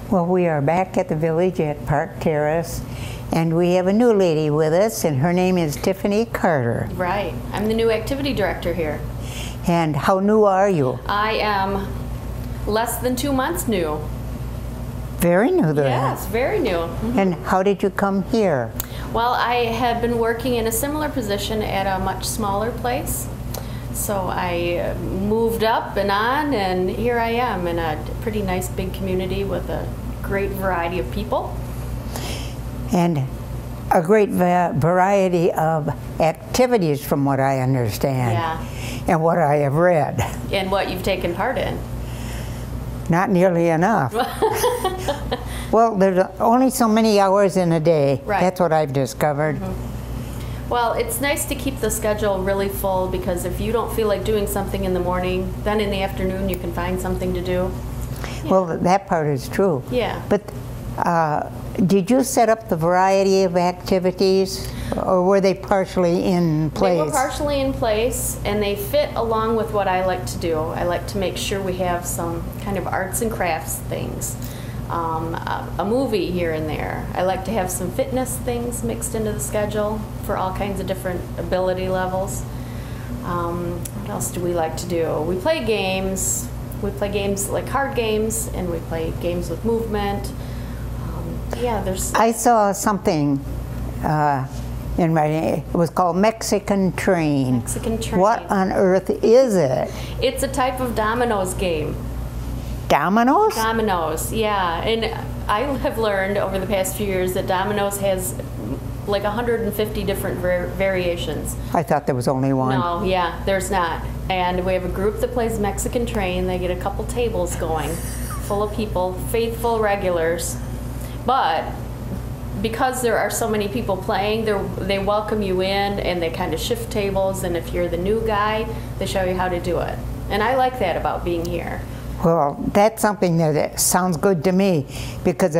Well, we are back at the village at Park Terrace, and we have a new lady with us, and her name is Tiffani Carter. Right. I'm the new activity director here. And how new are you? I am less than 2 months new. Very new then. Yes, very new. Mm-hmm. And how did you come here? Well, I had been working in a similar position at a much smaller place. So I moved up and on, and here I am in a pretty nice big community with a great variety of people. And a great variety of activities from what I understand. Yeah. And what I have read. And what you've taken part in. Not nearly enough. Well, there's only so many hours in a day. Right. That's what I've discovered. Mm-hmm. Well, it's nice to keep the schedule really full, because if you don't feel like doing something in the morning, then in the afternoon you can find something to do. Yeah. Well, that part is true. Yeah. But did you set up the variety of activities, or were they partially in place? They were partially in place, and they fit along with what I like to do. I like to make sure we have some kind of arts and crafts things. A movie here and there. I like to have some fitness things mixed into the schedule for all kinds of different ability levels. What else do we like to do? We play games. We play games like card games, and we play games with movement. Yeah, there's... I saw something in my, it was called Mexican Train. Mexican Train. What on earth is it? It's a type of dominoes game. Dominoes? Dominoes, yeah. And I have learned over the past few years that dominoes has like 150 different variations. I thought there was only one. No, yeah, there's not. And we have a group that plays Mexican Train. They get a couple tables going, full of people, faithful regulars. But because there are so many people playing, they welcome you in, and they kind of shift tables. And if you're the new guy, they show you how to do it. And I like that about being here. Well, that's something that sounds good to me, because,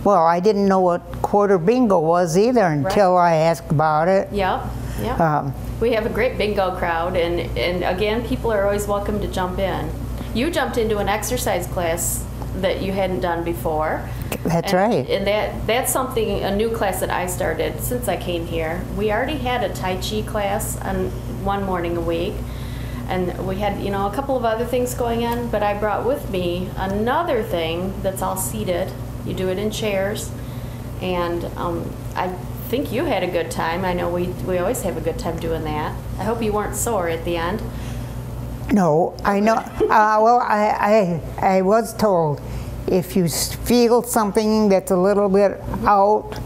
well, I didn't know what quarter bingo was either until I asked about it. Yep, yep. We have a great bingo crowd, and again, people are always welcome to jump in. You jumped into an exercise class that you hadn't done before. That's right. And that's something, a new class that I started since I came here. We already had a Tai Chi class on one morning a week. And we had, you know, a couple of other things going on, but I brought with me another thing that's all seated. You do it in chairs, and I think you had a good time. I know we always have a good time doing that. I hope you weren't sore at the end. No, I know. Well, I was told if you feel something that's a little bit out,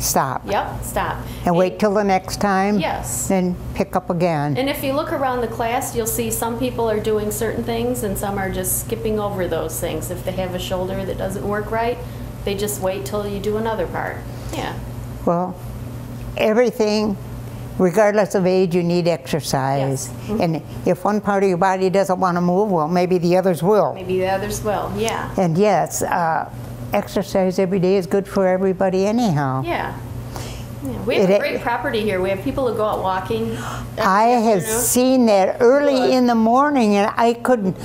stop. Yep, stop. And wait till the next time. Yes. Then pick up again. And if you look around the class, you'll see some people are doing certain things and some are just skipping over those things. If they have a shoulder that doesn't work right, they just wait till you do another part. Yeah. Well, everything, regardless of age, you need exercise. Yes. Mm-hmm. And if one part of your body doesn't want to move, well, maybe the others will. Maybe the others will, yeah. And yes, exercise every day is good for everybody anyhow. Yeah. Yeah. We have a great property here. We have people who go out walking. I have seen that early in the morning, and I couldn't.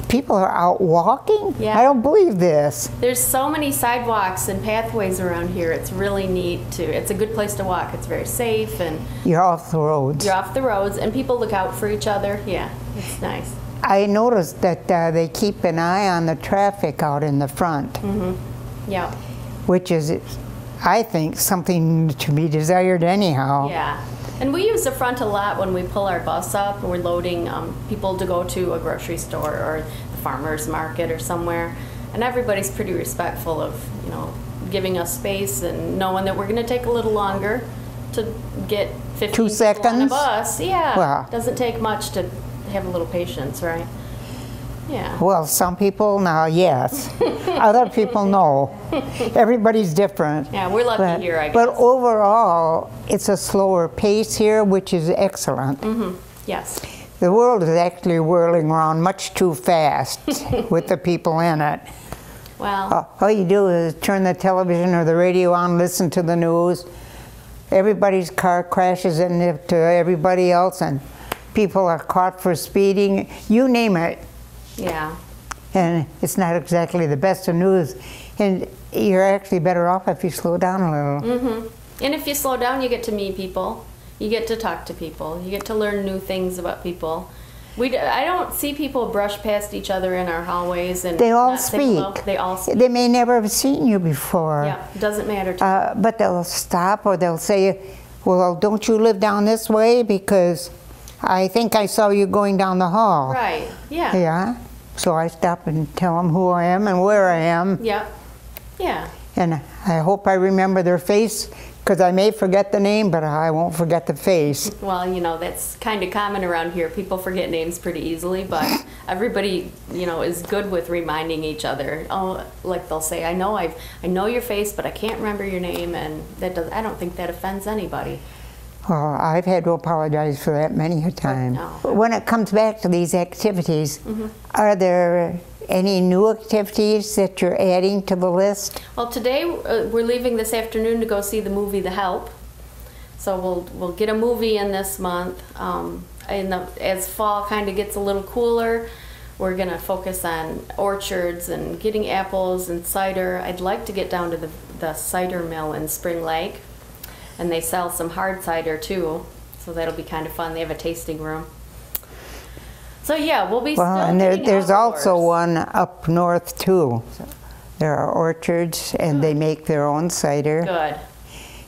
People are out walking? Yeah. I don't believe this. There's so many sidewalks and pathways around here. It's really neat it's a good place to walk. It's very safe, and you're off the roads. You're off the roads, and people look out for each other. Yeah, it's nice. I noticed that they keep an eye on the traffic out in the front. Mm-hmm. Yeah. Which is, I think, something to be desired anyhow. Yeah. And we use the front a lot when we pull our bus up and we're loading people to go to a grocery store or the farmer's market or somewhere. And everybody's pretty respectful of, you know, giving us space and knowing that we're going to take a little longer to get 15 2 seconds on the bus. Yeah. Well, doesn't take much to have a little patience, right? Yeah. Well, some people now, yes. Other people, no. Everybody's different. Yeah, we're lucky here, I guess. But overall, it's a slower pace here, which is excellent. Mm-hmm. Yes. The world is actually whirling around much too fast with the people in it. Well, all you do is turn the television or the radio on, listen to the news. Everybody's car crashes into everybody else, and people are caught for speeding. You name it. Yeah. And it's not exactly the best of news And you're actually better off if you slow down a little. Mm-hmm. And if you slow down, you get to meet people. You get to talk to people. You get to learn new things about people. I don't see people brush past each other in our hallways and they all not say speak. hello. They all speak. They may never have seen you before. Yeah, doesn't matter to but they'll stop or they'll say, well, don't you live down this way? Because I think I saw you going down the hall. Right, yeah. Yeah. So I stop and tell them who I am and where I am. Yep, yeah. And I hope I remember their face, because I may forget the name, but I won't forget the face. Well, you know, that's kind of common around here. People forget names pretty easily, but everybody, you know, is good with reminding each other. Oh, like they'll say, I know your face, but I can't remember your name, and I don't think that offends anybody. Well, I've had to apologize for that many a time. No. When it comes back to these activities, are there any new activities that you're adding to the list? Well, today we're leaving this afternoon to go see the movie The Help. So we'll get a movie in this month. As fall kind of gets a little cooler, we're going to focus on orchards and getting apples and cider. I'd like to get down to the cider mill in Spring Lake. And they sell some hard cider too, so that'll be kind of fun. They have a tasting room. So yeah, we'll be well, still and there's outdoors. also one up north too. There are orchards, and they make their own cider. Good.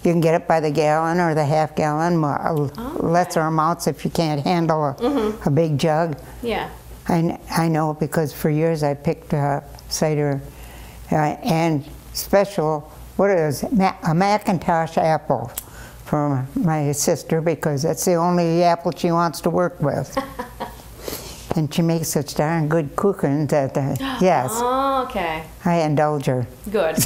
You can get it by the gallon or the half gallon, lesser amounts if you can't handle a big jug. Yeah. I know, because for years I picked cider and special, what is it, a Macintosh apple for my sister, because that's the only apple she wants to work with. And she makes such darn good cooking that, yes. Oh, okay. I indulge her. Good.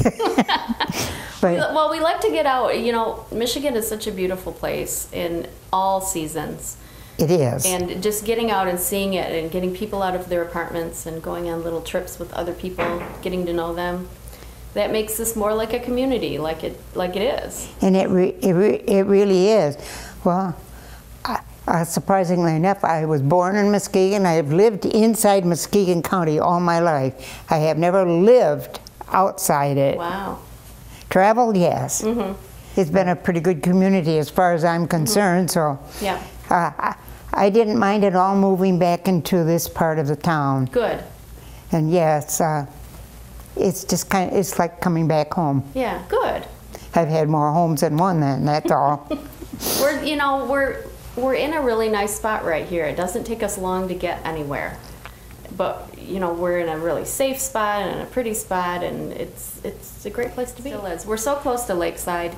But, well, we like to get out. You know, Michigan is such a beautiful place in all seasons. it is. And just getting out and seeing it and getting people out of their apartments and going on little trips with other people, getting to know them. That makes this more like a community, like it is. And it really is. Well, surprisingly enough, I was born in Muskegon. I have lived inside Muskegon County all my life. I have never lived outside it. Wow. Traveled, yes. Mm-hmm. It's been a pretty good community as far as I'm concerned. So Yeah. I didn't mind at all moving back into this part of the town. Good. And yes, it's just it's like coming back home. Yeah. Good. I've had more homes than one then, that's all. We're in a really nice spot right here. It doesn't take us long to get anywhere. But, we're in a really safe spot and a pretty spot, and it's a great place to be. It still is. We're so close to Lakeside.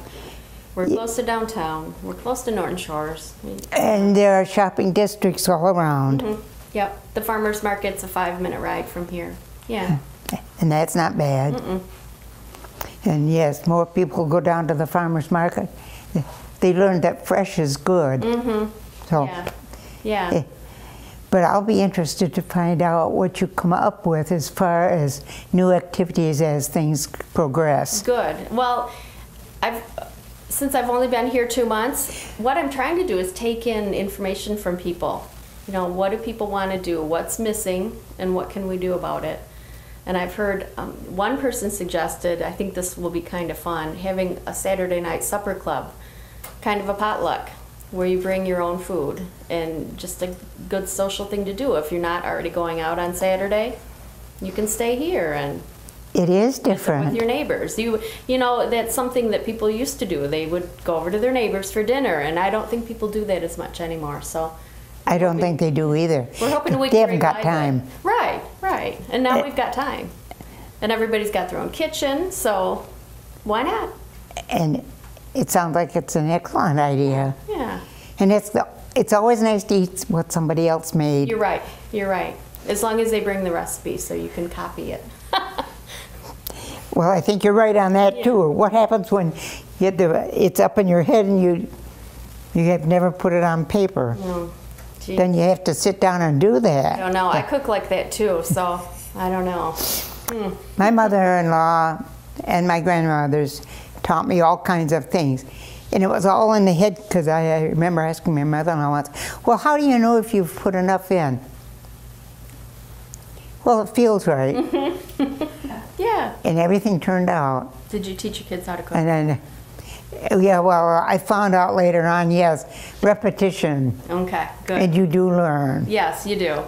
We're close to downtown. We're close to Norton Shores. And there are shopping districts all around. Mm-hmm. Yep. The farmer's market's a 5-minute ride from here. Yeah. And that's not bad. Mm-mm. And yes, more people go down to the farmer's market. They learn that fresh is good. Mm-hmm. So, yeah. Yeah. But I'll be interested to find out what you come up with as far as new activities as things progress. Good. Well, since I've only been here 2 months, what I'm trying to do is take in information from people. What do people want to do? What's missing, and what can we do about it? And I've heard one person suggested, I think this will be kind of fun, having a Saturday night supper club, kind of a potluck, where you bring your own food, and just a good social thing to do. If you're not already going out on Saturday, you can stay here and it is different with your neighbors. That's something that people used to do. They would go over to their neighbors for dinner, and I don't think people do that as much anymore. So I don't think they do either. we're hoping we they can haven't got revive time. it. Right. And now we've got time. And everybody's got their own kitchen, so why not? And it sounds like it's an excellent idea. Yeah. And it's always nice to eat what somebody else made. You're right. As long as they bring the recipe so you can copy it. Well, I think you're right on that too. What happens when it's up in your head and you have never put it on paper? No. Gee. Then you have to sit down and do that. I don't know. I cook like that too, so I don't know. My mother-in-law and my grandmothers taught me all kinds of things. And it was all in the head, because I remember asking my mother-in-law once, well, how do you know if you've put enough in? Well, it feels right. Yeah. and everything turned out. Did you teach your kids how to cook? And then, yeah, well, I found out later on, yes, repetition. Okay, good. And you do learn. Yes, you do.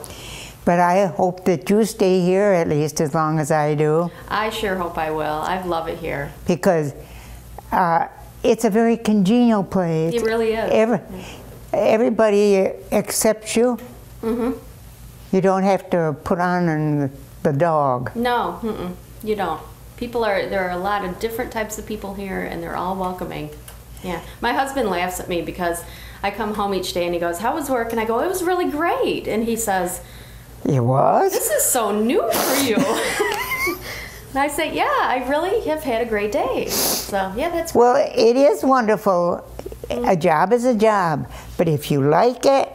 But I hope that you stay here at least as long as I do. I sure hope I will. I love it here. Because it's a very congenial place. It really is. Everybody accepts you. Mm-hmm. You don't have to put on the dog. No, you don't. There are a lot of different types of people here, and they're all welcoming. Yeah. My husband laughs at me because I come home each day and he goes, "How was work?" And I go, "It was really great." And he says, "It was? This is so new for you." And I say, "Yeah, I really have had a great day." So, yeah, that's well, it is wonderful. A job is a job, but if you like it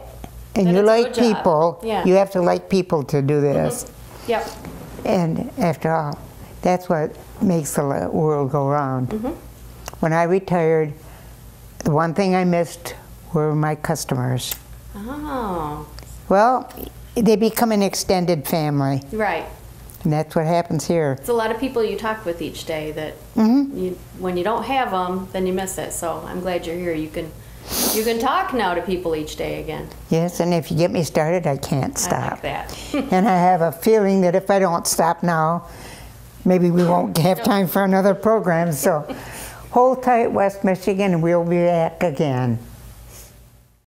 and you like people, you have to like people to do this. Yep. And after all, that's what makes the world go round. When I retired, the one thing I missed were my customers. Oh. Well, they become an extended family. Right. And that's what happens here. It's a lot of people you talk with each day that when you don't have them, then you miss it. So I'm glad you're here. You can talk now to people each day again. Yes, and if you get me started, I can't stop. I like that. And I have a feeling that if I don't stop now, maybe we won't have time for another program. So hold tight, West Michigan, and we'll be back again.